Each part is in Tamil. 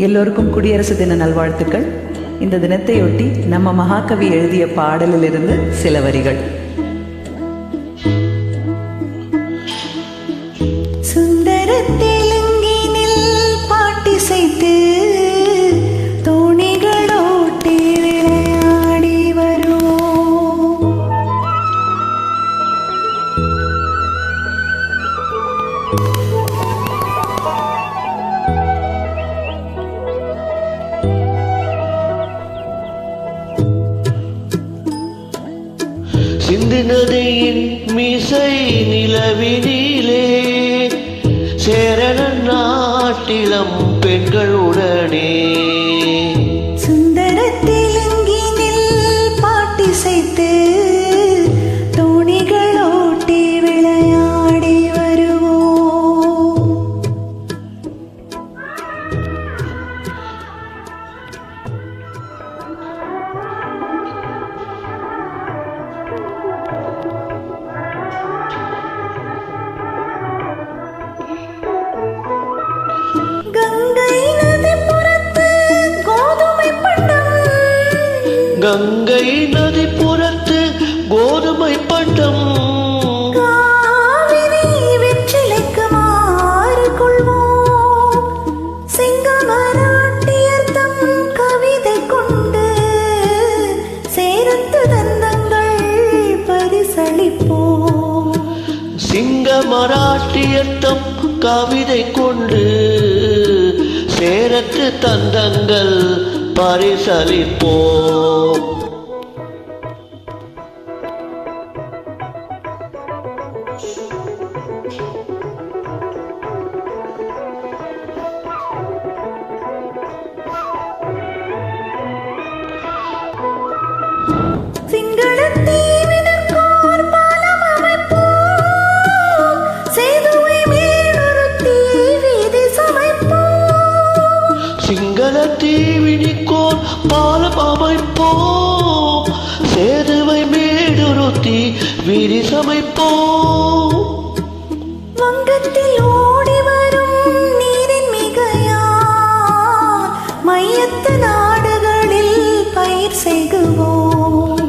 எல்லோருக்கும் குடியரசு தின நல்வாழ்த்துக்கள். இந்த தினத்தையொட்டி நம்ம மகாகவி எழுதிய பாடலிலிருந்து சில வரிகள். சுந்தர தெலுங்கினில் பாட்டிசைத்து தோணிகளோட்டி விளையாடி வருவோம். சிந்து நதியின் மீசை நிலவினிலே சேரண நாட்டிலம் பெண்களுடனே சுந்தர தெலுங்கினில் பாட்டிசைத்து தோணிகளோட்டி விளையாடி வருவோம். கங்கை நதி புறத்து கோதுமை பண்டம் காவிரி வெற்றிலைக்கு மாறு கொள்வோம். சிங்கமராட்டியர்தம் கவிதை கொண்டு சேரத்து தந்தங்கள் பரிசளிப்போம். சிங்க மராட்டியத்தம் கவிதை கொண்டு சேரத்து தந்தங்கள் பரிசளிப்போம். சிங்களத்தீவினர்க்கோர் பாலம் அமைப்போம். சேதுவை மேலுறுத்தி வீதி சமைப்போம். சிங்களத்தீவினிக்கோர் பாலம் அமைப்போம். சேதுவை மேடுறுத்தி வீதி சமைப்போம். வங்கத்தில் ஓடி வரும் நீரின் மிகையால் மையத்து நாடுகளில் பயிர் செய்குவோம்.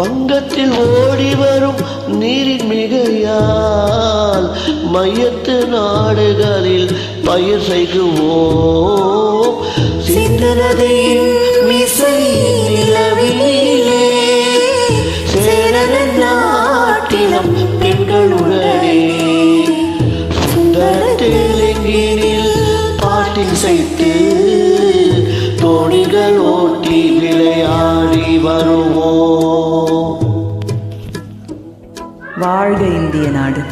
வங்கத்தில் ஓடி வரும் நீரின் மிகையால் மையத்து நாடுகளில் பயிர் செய்குவோம். சிந்து நதியின் மிசை நிலவினிலே சேரண நாட்டிலம் பெண்களுடனே சுந்தர தெலுங்கினில் பாட்டிசைத்து தோணிகள் ஓட்டி விளையாடி வருவோம். வாழ்க இந்திய நாடு.